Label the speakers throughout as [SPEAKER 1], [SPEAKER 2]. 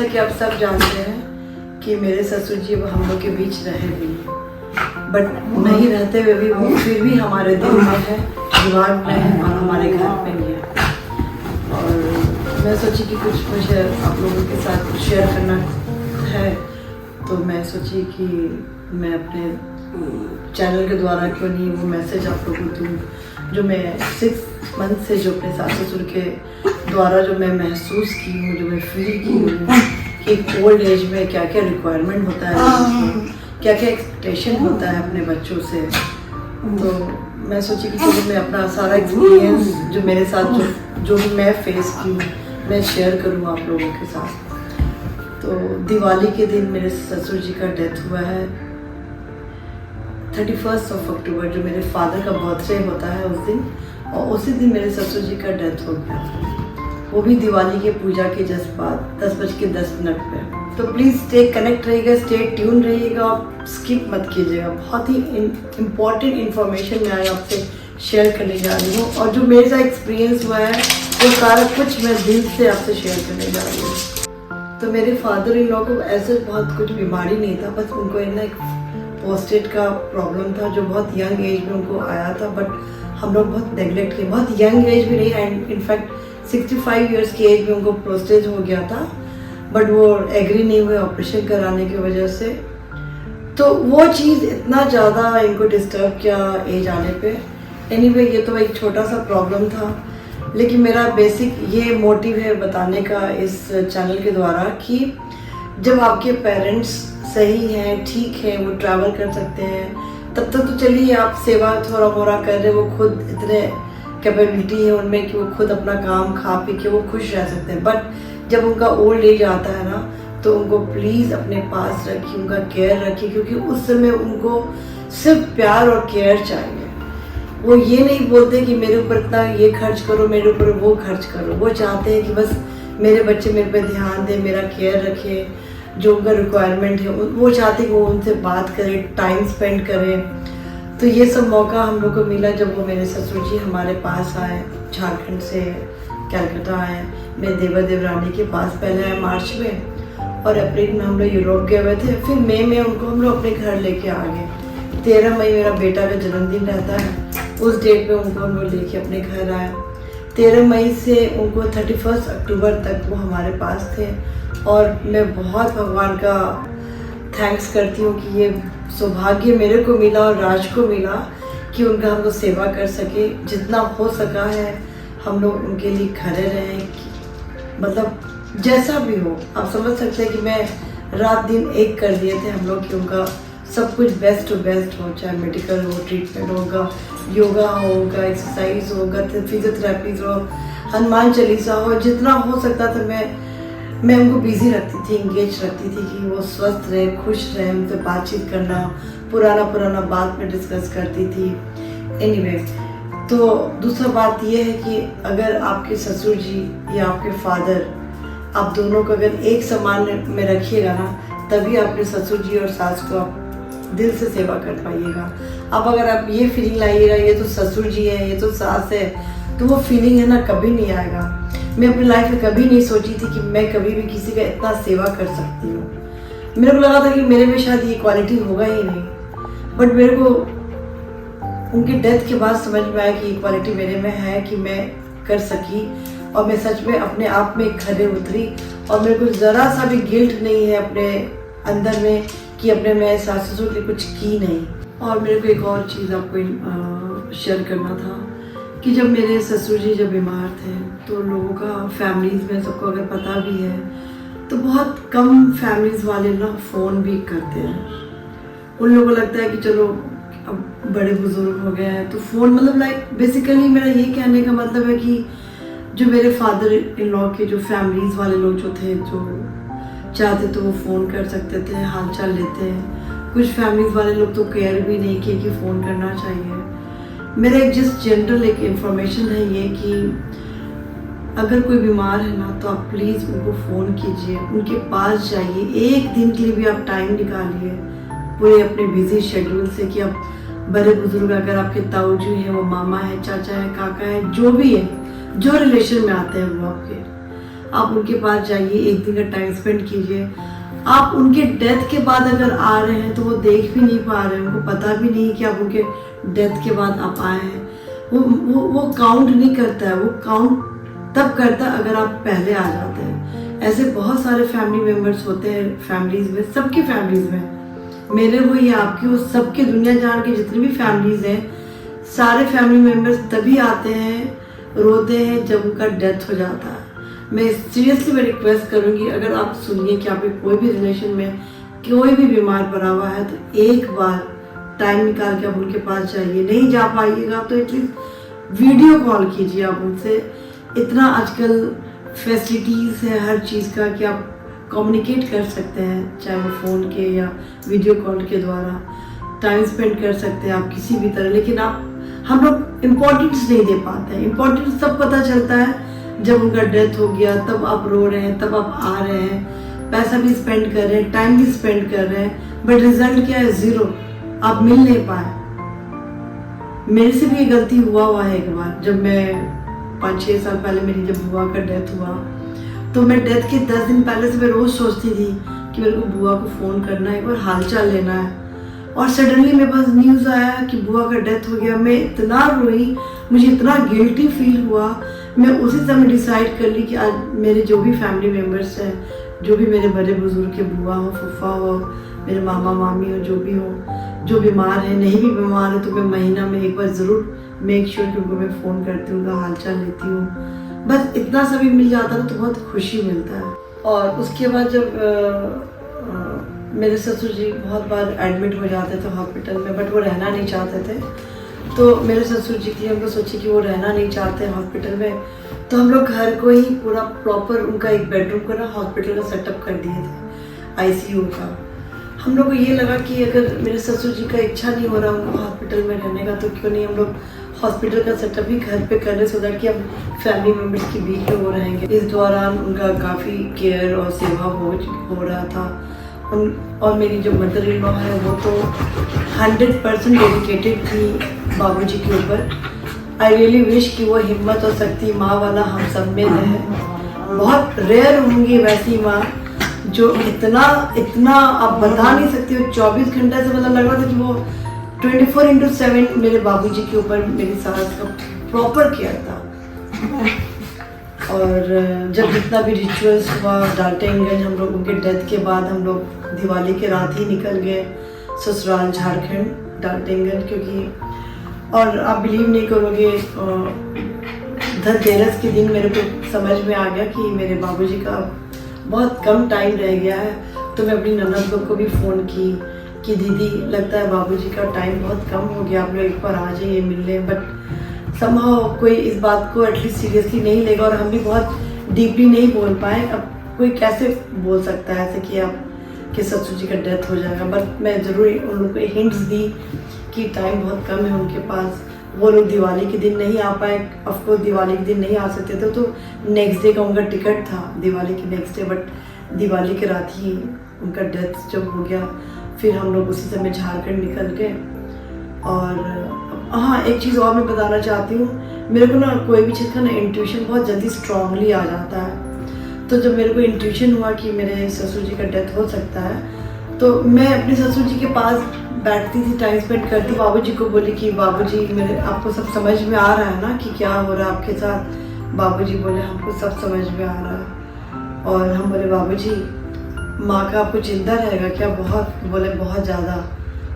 [SPEAKER 1] कि आप सब जानते हैं कि मेरे ससुर जी वो हम लोग के बीच रहे भी, बट नहीं रहते हुए भी वो फिर भी हमारे दिल में है, दिमाग में है और हमारे घर पे भी है। और मैं सोची कि कुछ मुझे आप लोगों के साथ कुछ शेयर करना है, तो मैं सोची कि मैं अपने चैनल के द्वारा क्यों नहीं वो मैसेज आप लोगों को दूँ, जो मैं 6 मंथ से जो अपने सास ससुर के द्वारा जो मैं महसूस की हूँ, जो मैं फील की हूँ कि एक ओल्ड एज में क्या क्या रिक्वायरमेंट होता है, क्या क्या एक्सपेक्टेशन होता है अपने बच्चों से। तो मैं सोची कि चलो मैं अपना सारा एक्सपीरियंस जो मेरे साथ जो भी मैं फेस की हूँ मैं शेयर करूँ आप लोगों के साथ। तो दिवाली के दिन मेरे ससुर जी का डेथ हुआ है 31 अक्टूबर, जो मेरे फादर का बर्थडे होता है उस दिन, और उसी दिन मेरे ससुर जी का डेथ हो गया, वो भी दिवाली के पूजा के जस्ट बाद 10:10 पे। तो प्लीज़ स्टे कनेक्ट रहिएगा, स्टे ट्यून रहिएगा और स्किप मत कीजिएगा। बहुत ही इम्पॉर्टेंट इन्फॉर्मेशन मैं आज आपसे शेयर करने जा रही हूँ, और जो मेरे साथ एक्सपीरियंस हुआ है वो सारा कुछ मैं दिल से आपसे शेयर करने जा रही हूँ। तो मेरे फादर इन लॉ को ऐसे बहुत कुछ बीमारी नहीं था, बस उनको एक पोस्टेट का प्रॉब्लम था जो बहुत यंग एज में उनको आया था, बट हम लोग बहुत नेगलेक्ट किए। बहुत यंग एज भी नहीं, एंड इनफैक्ट 65 ईयर्स की एज में उनको प्रोस्टेट हो गया था, बट वो एग्री नहीं हुए ऑपरेशन कराने की वजह से। तो वो चीज़ इतना ज़्यादा इनको डिस्टर्ब किया एज आने पे। एनीवे ये तो एक छोटा सा प्रॉब्लम था, लेकिन मेरा बेसिक ये मोटिव है बताने का इस चैनल के द्वारा कि जब आपके पेरेंट्स सही हैं, ठीक है, वो ट्रैवल कर सकते हैं, तब तक तो चलिए आप सेवा थोड़ा मोड़ा कर रहे, वो खुद इतने कैपेबिलिटी है उनमें कि वो खुद अपना काम खा पी के वो खुश रह सकते हैं। बट जब उनका ओल्ड एज आता है ना, तो उनको प्लीज़ अपने पास रखिए, उनका केयर रखिए, क्योंकि उस समय उनको सिर्फ प्यार और केयर चाहिए। वो ये नहीं बोलते कि मेरे ऊपर इतना ये खर्च करो, मेरे ऊपर वो खर्च करो। वो चाहते हैं कि बस मेरे बच्चे मेरे पे ध्यान दें, मेरा केयर रखें, जो उनका रिक्वायरमेंट है वो चाहते हैं कि वो उनसे बात करें, टाइम स्पेंड करें। तो ये सब मौका हम लोग को मिला जब वो मेरे ससुर जी हमारे पास आए, झारखंड से कलकत्ता आए, मेरे देवर देवरानी के पास। पहले आए मार्च में, और अप्रैल में हम लोग यूरोप गए हुए थे, फिर मई में उनको हम लोग अपने घर लेके आ गए। 13 मई मेरा बेटा का जन्मदिन रहता है, उस डेट पे उनको हम लोग लेके अपने घर आए। 13 मई से उनको 31 अक्टूबर तक वो हमारे पास थे, और मैं बहुत भगवान का थैंक्स करती हूँ कि ये सौभाग्य मेरे को मिला और राज को मिला कि उनका हम लोग सेवा कर सके। जितना हो सका है हम लोग उनके लिए खड़े रहें, मतलब जैसा भी हो। आप समझ सकते हैं कि मैं रात दिन एक कर दिए थे हम लोग कि उनका सब कुछ बेस्ट टू बेस्ट हो, चाहे मेडिकल हो, ट्रीटमेंट होगा, योगा होगा, एक्सरसाइज होगा, फिजियोथेरेपीज हो, हनुमान चालीसा हो, जितना हो सकता था मैं उनको बिजी रखती थी, इंगेज रखती थी कि वो स्वस्थ रहे, खुश रहे। उनसे बातचीत करना, पुराना बात में डिस्कस करती थी। एनीवे, तो दूसरा बात ये है कि अगर आपके ससुर जी या आपके फादर, आप दोनों को अगर एक समान में रखिएगा ना, तभी आपके ससुर जी और सास को आप दिल से सेवा कर पाइएगा। अब अगर आप ये फीलिंग लाइएगा ये तो ससुर जी है, ये तो सास है, तो वो फीलिंग है ना कभी नहीं आएगा। मैं अपनी लाइफ में कभी नहीं सोची थी कि मैं कभी भी किसी का इतना सेवा कर सकती हूँ। मेरे को लगा था कि मेरे में शायद ये क्वालिटी होगा ही नहीं, बट मेरे को उनकी डेथ के बाद समझ में आया कि ये क्वालिटी मेरे में है कि मैं कर सकी, और मैं सच में अपने आप में खड़े उतरी, और मेरे को ज़रा सा भी गिल्ट नहीं है अपने अंदर में कि अपने मैं सास ससुर के कुछ की नहीं। और मेरे को एक और चीज़ आपको शेयर करना था कि जब मेरे ससुर जी जब बीमार थे, तो लोगों का फैमिलीज़ में सबको अगर पता भी है तो बहुत कम फैमिलीज़ वाले ना फ़ोन भी करते हैं। उन लोगों को लगता है कि चलो अब बड़े बुजुर्ग हो गए हैं तो फ़ोन, मतलब लाइक बेसिकली मेरा ये कहने का मतलब है कि जो मेरे फादर इन लॉ के जो फैमिलीज़ वाले लोग जो थे, जो चाहते तो वो फ़ोन कर सकते थे, हाल चाल लेते हैं। कुछ फैमिलीज़ वाले लोग तो केयर भी नहीं किए कि फ़ोन करना चाहिए। मेरा एक जस्ट जनरल एक इन्फॉर्मेशन है ये कि अगर कोई बीमार है ना, तो आप प्लीज़ उनको फ़ोन कीजिए, उनके पास जाइए। एक दिन के लिए भी आप टाइम निकालिए पूरे अपने बिजी शेड्यूल से कि आप बड़े बुजुर्ग, अगर आपके ताऊ जी हैं, वो मामा है, चाचा है, काका है, जो भी है, जो रिलेशन में आते हैं वो आपके, आप उनके पास जाइए, एक दिन का टाइम स्पेंड कीजिए। आप उनके डेथ के बाद अगर आ रहे हैं तो वो देख भी नहीं पा रहे हैं, उनको पता भी नहीं कि आप उनके डेथ के बाद आप आए हैं। वो काउंट नहीं करता है, वो काउंट तब करता है अगर आप पहले आ जाते हैं। ऐसे बहुत सारे फैमिली मेम्बर्स होते हैं फैमिलीज में, सबकी फैमिलीज में, मेरे हो या आपकी हो, सबके दुनिया जान के जितनी भी फैमिलीज हैं, सारे फैमिली मेम्बर्स तभी आते हैं, रोते हैं जब उनका डेथ हो जाता है। मैं सीरियसली मैं रिक्वेस्ट करूँगी, अगर आप सुनिए कि आपके कोई भी रिलेशन में कोई भी बीमार पड़ा हुआ है तो एक बार टाइम निकाल के आप उनके पास जाइए। नहीं जा पाइएगा तो एटलीस्ट वीडियो कॉल कीजिए आप उनसे। इतना आजकल फैसिलिटीज़ है हर चीज़ का कि आप कम्युनिकेट कर सकते हैं, चाहे वो फ़ोन के या वीडियो कॉल के द्वारा टाइम स्पेंड कर सकते हैं आप किसी भी तरह। लेकिन हम लोग इम्पोर्टेंस नहीं दे पाते हैं। इम्पोर्टेंस तब पता चलता है जब उनका डेथ हो गया, तब आप रो रहे हैं, तब आप आ रहे हैं, पैसा भी स्पेंड कर रहे हैं, टाइम भी स्पेंड कर रहे हैं, बट रिजल्ट क्या है? ज़ीरो। आप मिल नहीं पाए। मेरे से भी ये गलती हुआ है एक बार, जब मैं 5-6 साल पहले मेरी जब बुआ का डेथ हुआ, तो मैं डेथ के 10 दिन पहले से मैं रोज़ सोचती थी कि मेरे को बुआ को फ़ोन करना है, एक बार हालचाल लेना है। और सडनली मेरे पास न्यूज़ आया कि बुआ का डेथ हो गया। मैं इतना रोई, मुझे इतना गिल्टी फील हुआ। मैं उसी समय डिसाइड कर ली कि आज मेरे जो भी फैमिली मेम्बर्स हैं, जो भी मेरे बड़े बुजुर्ग के बुआ हो, फूफा हो, मेरे मामा मामी हो, जो भी हो, जो बीमार है, नहीं भी बीमार है, तो मैं महीना में एक बार ज़रूर मेक श्योर कि उनको मैं फ़ोन करती हूँ, उनका हालचाल लेती हूँ। बस इतना सभी मिल जाता है तो बहुत खुशी मिलता है। और उसके बाद जब मेरे ससुर जी बहुत बार एडमिट हो जाते थे हॉस्पिटल में, बट वो रहना नहीं चाहते थे। तो मेरे ससुर जी की हम लोग सोचे कि वो रहना नहीं चाहते हॉस्पिटल में, तो हम लोग घर को ही पूरा प्रॉपर उनका एक बेडरूम का ना हॉस्पिटल का सेटअप कर दिए थे, आईसीयू का। हम लोग को ये लगा कि अगर मेरे ससुर जी का इच्छा नहीं हो रहा उनको हॉस्पिटल में रहने का, तो क्यों नहीं हम लोग हॉस्पिटल का सेटअप ही घर पे कर रहे, सो दैट कि हम फैमिली मेम्बर्स के बीच में वो रहेंगे। इस दौरान उनका काफ़ी केयर और सेवा हो रहा था। और मेरी जो मदर इन लॉ है वो तो 100% डेडिकेटेड थी बाबूजी के ऊपर। आई रियली विश कि वो हिम्मत और शक्ति माँ वाला हम सब में रहे। बहुत रेयर होंगी वैसी माँ जो इतना आप बता नहीं सकते हो। 24 घंटे से मतलब लग रहा था कि वो 24/7 मेरे बाबूजी के ऊपर मेरी सास का प्रॉपर केयर था। और जब जितना भी रिचुअल्स हुआ डाल्टनगंज, हम लोग उनके डेथ के बाद हम लोग दिवाली के रात ही निकल गए ससुराल झारखंड डाल्टनगंज, क्योंकि और आप बिलीव नहीं करोगे, धनतेरस के दिन मेरे को समझ में आ गया कि मेरे बाबूजी का बहुत कम टाइम रह गया है। तो मैं अपनी ननद लोग को भी फ़ोन की कि दीदी लगता है बाबूजी का टाइम बहुत कम हो गया, आप लोग एक बार आ जाइए मिलने। बट समहाउ कोई इस बात को एटलीस्ट सीरियसली नहीं लेगा, और हम भी बहुत डीपली नहीं बोल पाए। अब कोई कैसे बोल सकता है ऐसे कि आप कि ससुर जी का डेथ हो जाएगा। बट मैं ज़रूर उन लोगों को हिंट्स दी कि टाइम बहुत कम है उनके पास। वो लोग दिवाली के दिन नहीं आ पाए, ऑफकोर्स दिवाली के दिन नहीं आ सकते थे, तो नेक्स्ट डे का उनका टिकट था दिवाली के नेक्स्ट डे, बट दिवाली के रात ही उनका डेथ जब हो गया, फिर हम लोग उसी समय झारखंड निकल गए। और हाँ, एक चीज़ और मैं बताना चाहती हूँ, मेरे को ना कोई भी चीज़ का ना इंट्यूशन बहुत जल्दी स्ट्रांगली आ जाता है। तो जब मेरे को इंट्यूशन हुआ कि मेरे ससुर जी का डेथ हो सकता है, तो मैं अपने ससुर जी के पास बैठती थी, टाइम स्पेंड करती। बाबूजी को बोली कि बाबूजी मेरे आपको सब समझ में आ रहा है ना कि क्या हो रहा है आपके साथ। बाबूजी बोले हमको सब समझ में आ रहा है। और हम बोले बाबूजी माँ का आपको चिंता रहेगा क्या? बहुत बोले बहुत ज़्यादा,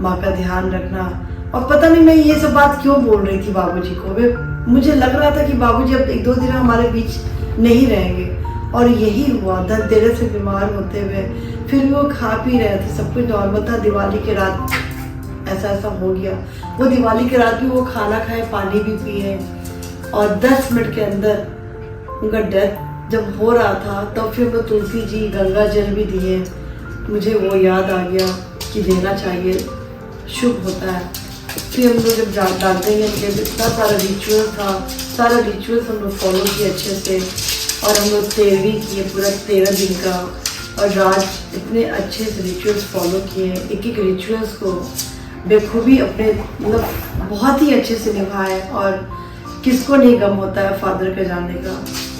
[SPEAKER 1] माँ का ध्यान रखना। और पता नहीं मैं ये सब बात क्यों बोल रही थी बाबूजी को। मुझे लग रहा था कि बाबूजी अब 1-2 दिन हमारे बीच नहीं रहेंगे, और यही हुआ। धनतेरस से बीमार होते हुए फिर भी वो खा पी रहे थे, सब कुछ नॉर्मल था। दिवाली के रात ऐसा हो गया। वो दिवाली के रात भी वो खाना खाए, पानी भी पिए, और 10 मिनट के अंदर उनका डेथ जब हो रहा था, तब फिर वो तुलसी जी गंगा जल भी दिए। मुझे वो याद आ गया कि देना चाहिए, शुभ होता है। फिर हम लोग जब डालते हैं कि इतना सारा रिचुअल था, सारा रिचुअल्स हम लोग फॉलो किए अच्छे से। और हम लोग 13वीं किए पूरा 13 दिन का, और राज इतने अच्छे से रिचुअल्स फॉलो किए। एक एक रिचुअल्स को बेखूबी अपने मतलब बहुत ही अच्छे से निभाए। और किसको नहीं गम होता है फादर के जाने का।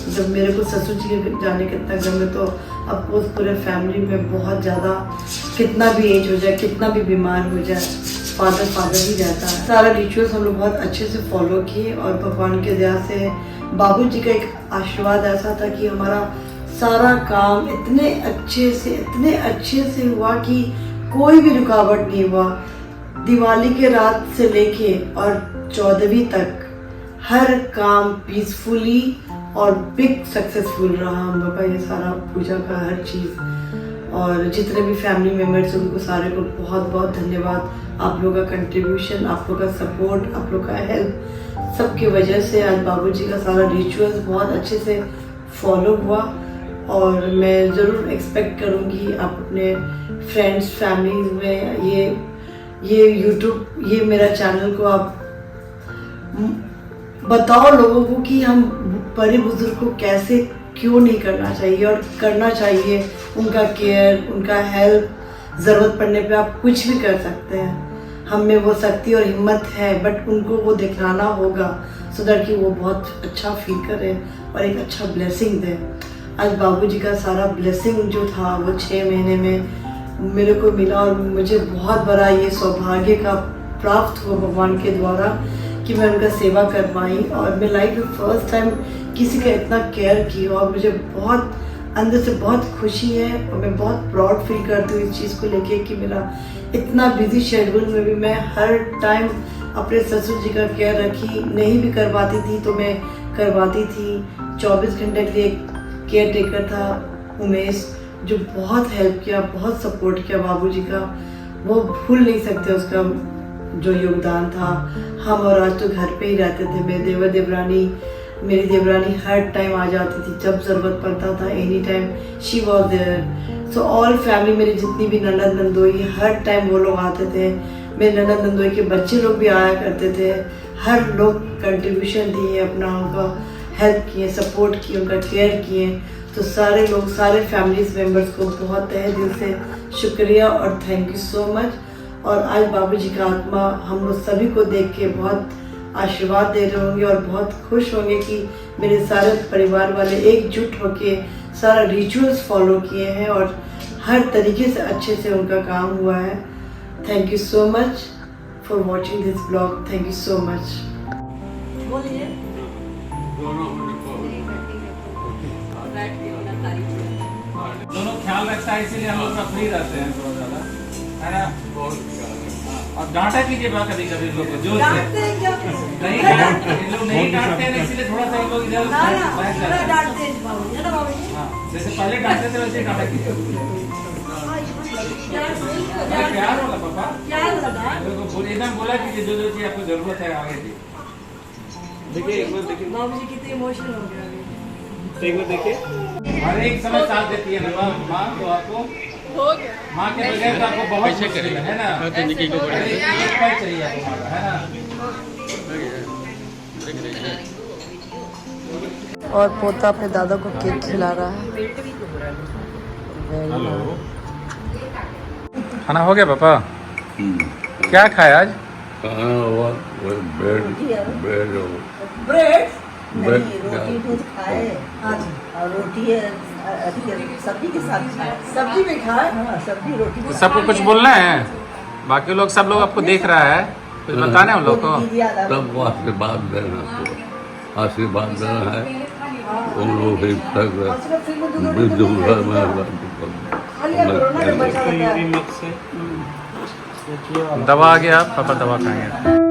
[SPEAKER 1] जब मेरे को ससुर जी के जाने कितना गम है, तो अफकोर्स पूरे फैमिली में बहुत ज़्यादा, कितना भी एज हो जाए, कितना भी बीमार हो जाए, फादर ही रहता है। सारा रिचुअल्स हम लोग बहुत अच्छे से फॉलो किए और भगवान के दया से बाबूजी का एक आशीर्वाद ऐसा था कि हमारा सारा काम इतने अच्छे से हुआ कि कोई भी रुकावट नहीं हुआ। दिवाली के रात से लेके और 14वीं तक हर काम पीसफुली और बिग सक्सेसफुल रहा हम लोग का, ये सारा पूजा का हर चीज़। और जितने भी फैमिली मेम्बर्स उनको सारे को बहुत बहुत धन्यवाद। आप लोगों का कंट्रीब्यूशन, आप लोगों का सपोर्ट, आप लोगों का हेल्प, सबकी वजह से आज बाबूजी का सारा रिचुअल्स बहुत अच्छे से फॉलो हुआ। और मैं ज़रूर एक्सपेक्ट करूँगी आप अपने फ्रेंड्स फैमिलीज में ये यूट्यूब, ये मेरा चैनल को आप बताओ लोगों को कि हम बड़े बुजुर्ग को कैसे क्यों नहीं करना चाहिए और करना चाहिए। उनका केयर, उनका हेल्प, ज़रूरत पड़ने पे आप कुछ भी कर सकते हैं। हम में वो शक्ति और हिम्मत है, बट उनको वो दिखलाना होगा सो दैट कि वो बहुत अच्छा फील करें और एक अच्छा ब्लेसिंग दें। आज बाबूजी का सारा ब्लेसिंग जो था वो 6 महीने में मेरे को मिला और मुझे बहुत बड़ा ये सौभाग्य का प्राप्त हुआ भगवान के द्वारा कि मैं उनका सेवा कर पाई। और मैं लाइफ में फर्स्ट टाइम किसी का इतना केयर की और मुझे बहुत अंदर से बहुत खुशी है और मैं बहुत प्राउड फील करती हूँ इस चीज़ को लेके कि मेरा इतना बिजी शेड्यूल में भी मैं हर टाइम अपने ससुर जी का केयर रखी। नहीं भी करवाती थी तो मैं करवाती थी। 24 घंटे के लिए केयर टेकर था उमेश, जो बहुत हेल्प किया, बहुत सपोर्ट किया बाबूजी का। वो भूल नहीं सकते उसका जो योगदान था। हम और आज तो घर पे ही रहते थे। मेरी देवरानी हर टाइम आ जाती थी जब ज़रूरत पड़ता था। Any time she was there. So all family, मेरी जितनी भी ननद नंदोई, हर टाइम वो लोग आते थे। मेरे ननद नंदोई के बच्चे लोग भी आया करते थे। हर लोग कंट्रीब्यूशन दिए, अपना उनका हेल्प किए, सपोर्ट किए, उनका केयर किए। तो सारे लोग, सारे फैमिलीज मेम्बर्स को बहुत तहे दिल से शुक्रिया और थैंक यू सो मच। और आज बाबूजी का आत्मा हम लोग सभी को देख के बहुत आशीर्वाद दे रहे होंगे और बहुत खुश होंगे कि मेरे सारे परिवार वाले एकजुट होके सारा रिचुअल्स फॉलो किए हैं और हर तरीके से अच्छे से उनका काम हुआ है। Thank you so much for watching this blog. Thank you so much.
[SPEAKER 2] दोनों ख्याल रखता है, इसीलिए हम लोग फ्री रहते हैं थोड़ा ज़्यादा, है ना। और डांटा कीजिए बा कभी कभी लोग को, जो नहीं लोग नहीं डांटते हैं, इसीलिए थोड़ा सा लोग इधर डांटते हैं। हाँ, जैसे पहले डांटते थे वैसे डांटा कीजिए। प्यार वाला पापा, एकदम बोला कीजिए जो चीज़ आपको जरूरत है आगे की। देखिए एक बार देखिए बाबूजी कितने इमोशनल हो गए। एक बार देखिए, हर एक समय साथ देती है ना माँ, तो आपको हो गया। माँ के बगैर तो आपको बहुत मुश्किल है ना। एक पल चाहिए आपको माँ का, है ना।
[SPEAKER 1] और पोता अपने दादा को केक खिला रहा है।
[SPEAKER 2] हेलो, खाना हो गया पापा? क्या खाया आज?
[SPEAKER 3] ब्रेड रोटी दूध खाए और रोटी सब्जी के साथ खाए।
[SPEAKER 1] सब्जी में खाए?
[SPEAKER 3] हाँ, सब्जी रोटी।
[SPEAKER 2] तो सबको कुछ बोलना है? बाकी लोग, सब लोग आपको देख रहा है, कुछ बताना है उन लोग को?
[SPEAKER 3] सबको
[SPEAKER 4] आशीर्वाद देना है उन लोग भी
[SPEAKER 2] दवा आ गया, पापा दवा खाएंगे।